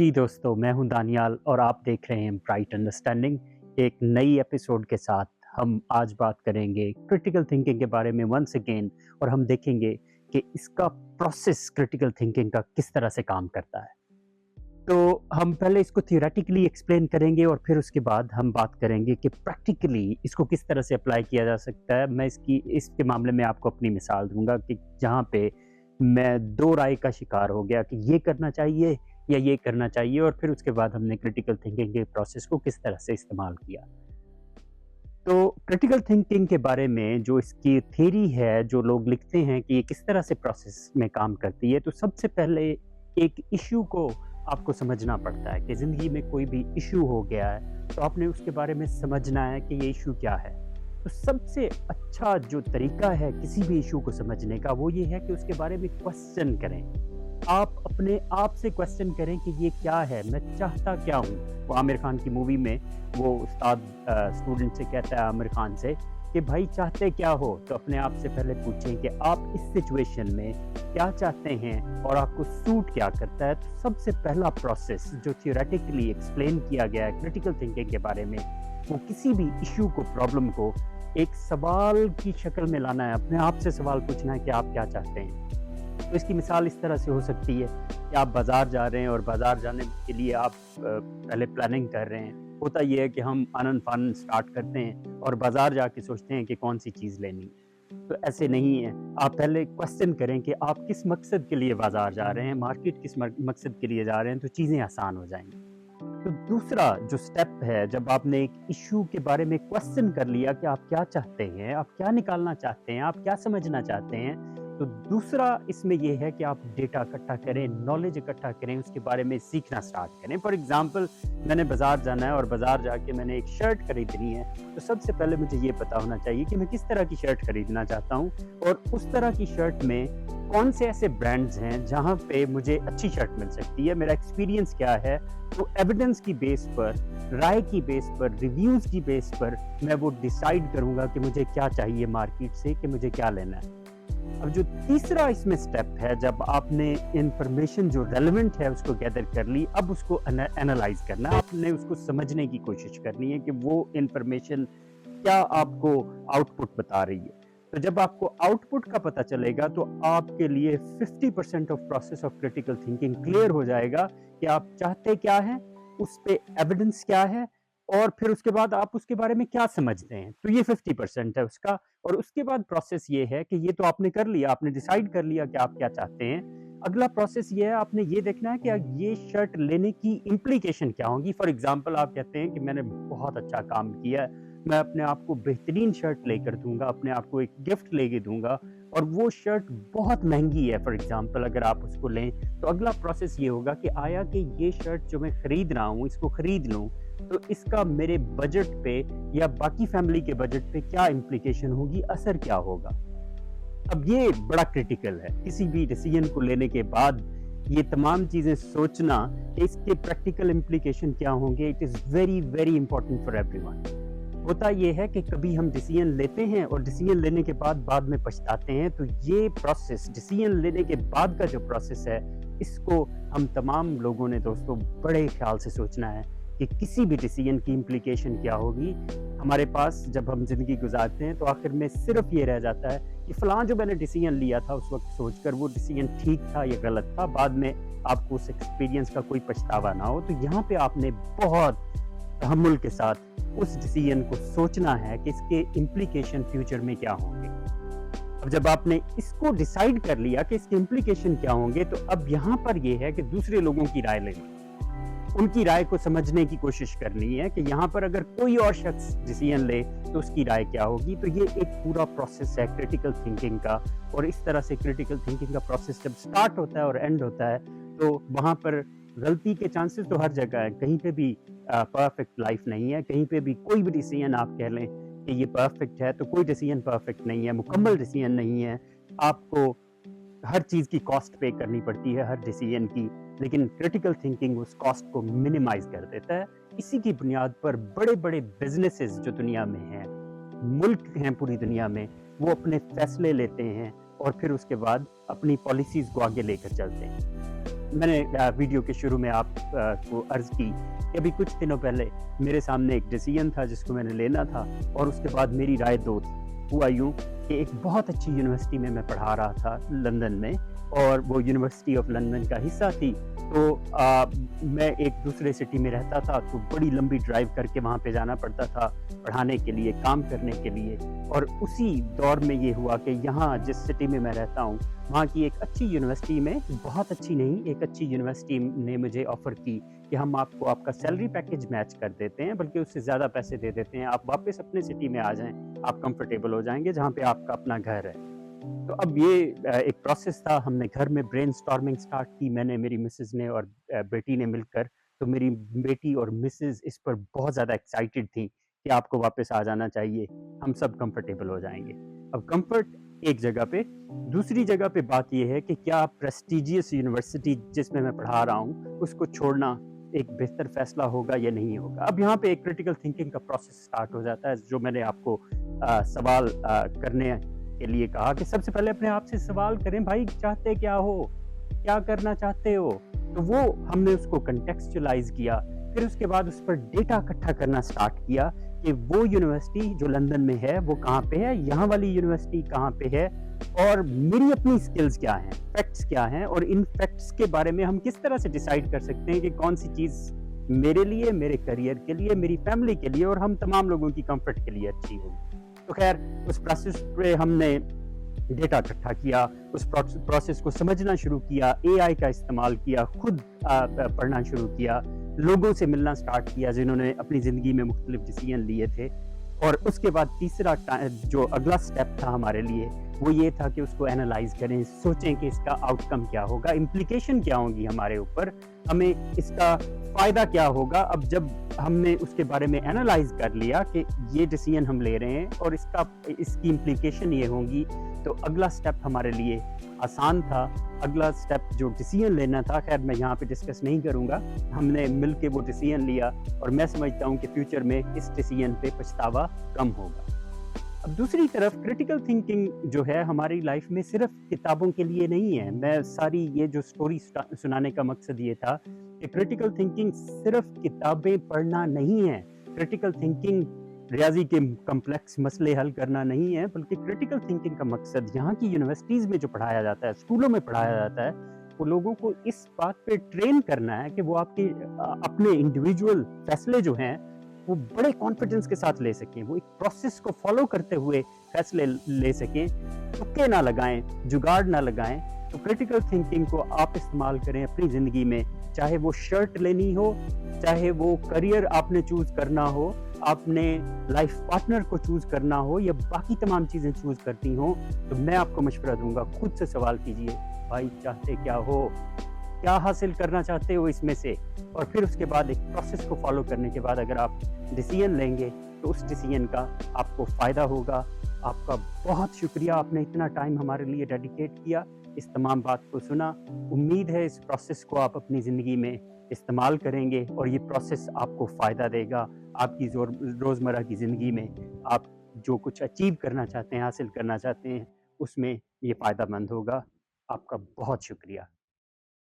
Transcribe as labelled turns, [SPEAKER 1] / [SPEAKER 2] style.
[SPEAKER 1] जी दोस्तों, मैं हूं दानियाल और आप देख रहे हैं ब्राइट अंडरस्टैंडिंग। एक नई एपिसोड के साथ हम आज बात करेंगे क्रिटिकल थिंकिंग के बारे में वंस अगेन, और हम देखेंगे कि इसका प्रोसेस क्रिटिकल थिंकिंग का किस तरह से काम करता है। तो हम पहले इसको थियोरेटिकली एक्सप्लेन करेंगे और फिर उसके बाद हम बात करेंगे कि प्रैक्टिकली इसको किस तरह से अप्लाई किया जा सकता है। मैं इसके मामले में आपको अपनी मिसाल दूंगा कि जहाँ पे मैं दो राय का शिकार हो गया कि ये करना चाहिए या ये करना चाहिए, और फिर उसके बाद हमने क्रिटिकल थिंकिंग के प्रोसेस को किस तरह से इस्तेमाल किया। तो क्रिटिकल थिंकिंग के बारे में जो इसकी थ्योरी है, जो लोग लिखते हैं कि ये किस तरह से प्रोसेस में काम करती है, तो सबसे पहले एक इश्यू को आपको समझना पड़ता है कि ज़िंदगी में कोई भी इश्यू हो गया है तो आपने उसके बारे में समझना है कि ये इश्यू क्या है। तो सबसे अच्छा जो तरीका है किसी भी इश्यू को समझने का, वो ये है कि उसके बारे में क्वेश्चन करें। आप अपने आप से क्वेश्चन करें कि ये क्या है, मैं चाहता क्या हूँ। वो आमिर खान की मूवी में वो उस्ताद स्टूडेंट से कहता है, आमिर खान से, कि भाई चाहते क्या हो। तो अपने आप से पहले पूछें कि आप इस सिचुएशन में क्या चाहते हैं और आपको सूट क्या करता है। तो सबसे पहला प्रोसेस जो थियोरेटिकली एक्सप्लेन किया गया है क्रिटिकल थिंकिंग के बारे में, वो किसी भी इश्यू को, प्रॉब्लम को एक सवाल की शक्ल में लाना है। अपने आप से सवाल पूछना है कि आप क्या चाहते हैं। तो इसकी मिसाल इस तरह से हो सकती है कि आप बाज़ार जा रहे हैं और बाज़ार जाने के लिए आप पहले प्लानिंग कर रहे हैं। होता ये है कि हम आनन-फानन स्टार्ट करते हैं और बाज़ार जाके सोचते हैं कि कौन-सी चीज़ लेनी है। तो ऐसे नहीं है। आप पहले क्वेश्चन करें कि आप किस मकसद के लिए बाज़ार जा रहे हैं, मार्केट किस मकसद के लिए जा रहे हैं, तो चीज़ें आसान हो जाएँगी। तो दूसरा जो स्टेप है, जब आपने एक इश्यू के बारे में क्वेश्चन कर लिया कि आप क्या चाहते हैं, आप क्या निकालना चाहते हैं, आप क्या समझना चाहते हैं, तो दूसरा इसमें ये है कि आप डेटा इकट्ठा करें, नॉलेज इकट्ठा करें, उसके बारे में सीखना स्टार्ट करें। फॉर एग्जांपल, मैंने बाज़ार जाना है और बाज़ार जाके मैंने एक शर्ट खरीदनी है, तो सबसे पहले मुझे ये पता होना चाहिए कि मैं किस तरह की शर्ट खरीदना चाहता हूँ और उस तरह की शर्ट में कौन से ऐसे ब्रांड्स हैं जहाँ पे मुझे अच्छी शर्ट मिल सकती है, मेरा एक्सपीरियंस क्या है। तो एविडेंस की बेस पर, राय की बेस पर, रिव्यूज़ की बेस पर मैं वो डिसाइड करूँगा कि मुझे क्या चाहिए मार्केट से, कि मुझे क्या लेना है। अब जो तीसरा इसमें स्टेप है, जब आपने इंफॉर्मेशन जो रेलेवेंट है उसको गैदर कर ली, अब उसको एनालाइज करना है। आपने उसको समझने की कोशिश करनी है कि वो इंफॉर्मेशन क्या आपको आउटपुट बता रही है। तो जब आपको आउटपुट का पता चलेगा तो आपके लिए 50% of process of critical thinking clear हो जाएगा कि आप चाहते क्या हैं, उस पे एविडेंस क्या है, और फिर उसके बाद आप उसके बारे में क्या समझते हैं। तो ये 50% है उसका। और उसके बाद प्रोसेस ये है कि ये तो आपने कर लिया, आपने डिसाइड कर लिया कि आप क्या चाहते हैं। अगला प्रोसेस ये है, आपने ये देखना है कि ये शर्ट लेने की इम्प्लीकेशन क्या होगी। फॉर एग्जांपल, आप कहते हैं कि मैंने बहुत अच्छा काम किया है, मैं अपने आप को बेहतरीन शर्ट लेकर दूंगा, अपने आप को एक गिफ्ट लेके दूंगा, और वो शर्ट बहुत महंगी है। फॉर एग्जांपल, अगर आप उसको लें तो अगला प्रोसेस ये होगा कि आया कि ये शर्ट जो मैं खरीद रहा हूँ, इसको खरीद लूँ, तो इसका मेरे बजट पे या बाकी फैमिली के बजट पे क्या इम्प्लीकेशन होगी, असर क्या होगा। अब ये बड़ा क्रिटिकल है। किसी भी डिसीजन को लेने के बाद ये तमाम चीजें सोचना कि इसके प्रैक्टिकल इम्प्लीकेशन क्या होंगे, it is very very important for everyone. होता ये है कि कभी हम डिसीजन लेते हैं और डिसीजन लेने के बाद में पछताते हैं। तो ये प्रोसेस, डिसीजन लेने के बाद का जो प्रोसेस है, इसको हम तमाम लोगों ने दोस्तों बड़े ख्याल से सोचना है कि किसी भी डिसीजन की इम्प्लीकेशन क्या होगी। हमारे पास जब हम ज़िंदगी गुजारते हैं तो आखिर में सिर्फ ये रह जाता है कि फ़लाँ जो मैंने डिसीजन लिया था उस वक्त सोचकर, वो डिसीजन ठीक था या गलत था, बाद में आपको उस एक्सपीरियंस का कोई पछतावा ना हो। तो यहाँ पे आपने बहुत तहम्मुल के साथ उस डिसीजन को सोचना है कि इसके इम्प्लीकेशन फ्यूचर में क्या होंगे। अब जब आपने इसको डिसाइड कर लिया कि इसके इम्प्लीकेशन क्या होंगे, तो अब यहाँ पर ये है कि दूसरे लोगों की राय लेनी, उनकी राय को समझने की कोशिश करनी है कि यहाँ पर अगर कोई और शख्स डिसीजन ले तो उसकी राय क्या होगी। तो ये एक पूरा प्रोसेस है क्रिटिकल थिंकिंग का। और इस तरह से क्रिटिकल थिंकिंग का प्रोसेस जब स्टार्ट होता है और एंड होता है, तो वहाँ पर गलती के चांसेस तो हर जगह है। कहीं पे भी परफेक्ट लाइफ नहीं है। कहीं पे भी कोई भी डिसीजन आप कह लें कि ये परफेक्ट है, तो कोई डिसीजन परफेक्ट नहीं है, मुकम्मल डिसीजन नहीं है। आपको हर चीज़ की कॉस्ट पे करनी पड़ती है, हर डिसीजन की। लेकिन क्रिटिकल थिंकिंग उस कॉस्ट को मिनिमाइज कर देता है। इसी की बुनियाद पर बड़े बड़े बिजनेसेस जो दुनिया में हैं, मुल्क हैं पूरी दुनिया में, वो अपने फैसले लेते हैं और फिर उसके बाद अपनी पॉलिसीज को आगे लेकर चलते हैं। میں نے ویڈیو کے شروع میں آپ کو عرض کی کہ ابھی کچھ دنوں پہلے میرے سامنے ایک ڈیسیژن تھا جس کو میں نے لینا تھا، اور اس کے بعد میری رائے دو تھی۔ ہوا یوں کہ ایک بہت اچھی یونیورسٹی میں پڑھا رہا تھا لندن میں، اور وہ یونیورسٹی آف لندن کا حصہ تھی، تو میں ایک دوسرے سٹی میں رہتا تھا، تو بڑی لمبی ڈرائیو کر کے وہاں پہ جانا پڑتا تھا پڑھانے کے لیے، کام کرنے کے لیے۔ اور اسی دور میں یہ ہوا کہ یہاں جس سٹی میں رہتا ہوں، وہاں کی ایک اچھی یونیورسٹی میں، بہت اچھی نہیں، ایک اچھی یونیورسٹی نے مجھے آفر کی کہ ہم آپ کا سیلری پیکیج میچ کر دیتے ہیں، بلکہ اس سے زیادہ پیسے دے دیتے ہیں، آپ واپس اپنے سٹی میں آ جائیں، آپ کمفرٹیبل ہو جائیں گے جہاں پہ آپ کا اپنا گھر ہے۔ تو اب یہ ایک پروسیس تھا، ہم نے گھر میں برین سٹارمنگ سٹارٹ کی، میں نے، میری مسز نے اور بیٹی نے مل کر۔ تو میری بیٹی اور مسز اس پر بہت زیادہ ایکسائٹیڈ تھیں کہ آپ کو واپس آ جانا چاہیے، ہم سب کمفرٹیبل ہو جائیں گے۔ اب کمفرٹ ایک جگہ پہ، دوسری جگہ پہ بات یہ ہے کہ کیا پریسٹیجیس یونیورسٹی جس میں کرا رہا ہوں اس کو چھوڑنا ایک بہتر فیصلہ ہوگا یا نہیں ہوگا۔ اب یہاں پہ ایک کریٹیکل تھنکنگ کا پروسیس سٹارٹ ہو جاتا ہے، جو میں نے آپ کو سوال کرنے کے لیے کہا کہ سب سے پہلے اپنے آپ سے سوال کریں، بھائی چاہتے کیا ہو، کیا کرنا چاہتے ہو۔ تو وہ ہم نے اس کو کنٹیکسچلائز کیا، پھر اس کے بعد اس پر ڈیٹا اکٹھا کرنا سٹارٹ کیا کہ وہ یونیورسٹی جو لندن میں ہے وہ کہاں پہ ہے، یہاں والی یونیورسٹی کہاں پہ ہے، اور میری اپنی سکلز کیا ہیں، فیکٹس کیا ہیں، اور ان فیکٹس کے بارے میں ہم کس طرح سے ڈیسائیڈ کر سکتے ہیں کہ کون سی چیز میرے لیے، میرے کریئر کے لیے، میری فیملی کے لیے اور ہم تمام لوگوں کی کمفرٹ کے لیے اچھی ہوگی۔ تو خیر اس پروسیس پہ ہم نے ڈیٹا اکٹھا کیا، اس پروسیس کو سمجھنا شروع کیا، اے آئی کا استعمال کیا، خود پڑھنا شروع کیا، لوگوں سے ملنا سٹارٹ کیا جنہوں نے اپنی زندگی میں مختلف ڈیسیژن لیے تھے۔ اور اس کے بعد تیسرا جو اگلا سٹیپ تھا ہمارے لیے وہ یہ تھا کہ اس کو اینالائز کریں، سوچیں کہ اس کا آؤٹ کم کیا ہوگا، امپلیکیشن کیا ہوں گی ہمارے اوپر، ہمیں اس کا فائدہ کیا ہوگا۔ اب جب ہم نے اس کے بارے میں اینالائز کر لیا کہ یہ ڈیسیژن ہم لے رہے ہیں اور اس کی امپلیکیشن یہ ہوں گی، تو اگلا سٹیپ ہمارے لیے آسان تھا۔ اگلا سٹیپ جو ڈیسیژن لینا تھا، خیر میں یہاں پہ ڈسکس نہیں کروں گا، ہم نے مل کے وہ ڈیسیژن لیا، اور میں سمجھتا ہوں کہ فیوچر میں اس ڈیسیژن پہ پچھتاوا کم ہوگا۔ اب دوسری طرف کریٹیکل تھنکنگ جو ہے ہماری لائف میں صرف کتابوں کے لیے نہیں ہے۔ میں ساری یہ جو سٹوری سنانے کا مقصد یہ تھا کہ کریٹیکل تھنکنگ صرف کتابیں پڑھنا نہیں ہے، کریٹیکل تھنکنگ ریاضی کے کمپلیکس مسئلے حل کرنا نہیں ہے، بلکہ کریٹیکل تھنکنگ کا مقصد یہاں کی یونیورسٹیز میں جو پڑھایا جاتا ہے، اسکولوں میں پڑھایا جاتا ہے، وہ لوگوں کو اس بات پہ ٹرین کرنا ہے کہ وہ آپ کے اپنے انڈیویجول فیصلے جو ہیں وہ بڑے کانفیڈنس کے ساتھ لے سکیں، وہ ایک پروسیس کو فالو کرتے ہوئے فیصلے لے سکیں، تکے نہ لگائیں، جگاڑ نہ لگائیں۔ تو کریٹیکل تھنکنگ کو آپ استعمال کریں اپنی زندگی میں، چاہے وہ شرٹ لینی ہو، چاہے وہ کریئر آپ نے چوز کرنا ہو، آپ نے لائف پارٹنر کو چوز کرنا ہو، یا باقی تمام چیزیں چوز کرتی ہوں، تو میں آپ کو مشورہ دوں گا، خود سے سوال کیجئے، بھائی چاہتے کیا ہو، کیا حاصل کرنا چاہتے ہو اس میں سے، اور پھر اس کے بعد ایک پروسیس کو فالو کرنے کے بعد اگر آپ ڈیسیژن لیں گے تو اس ڈیسیژن کا آپ کو فائدہ ہوگا۔ آپ کا بہت شکریہ، آپ نے اتنا ٹائم ہمارے لیے ڈیڈیکیٹ کیا، اس تمام بات کو سنا۔ امید ہے اس پروسیس کو آپ اپنی زندگی میں استعمال کریں گے، اور یہ پروسیس آپ کو فائدہ دے گا آپ کی روزمرہ کی زندگی میں۔ آپ جو کچھ اچیو کرنا چاہتے ہیں، حاصل کرنا چاہتے ہیں، اس میں یہ فائدہ مند ہوگا۔ آپ کا بہت شکریہ۔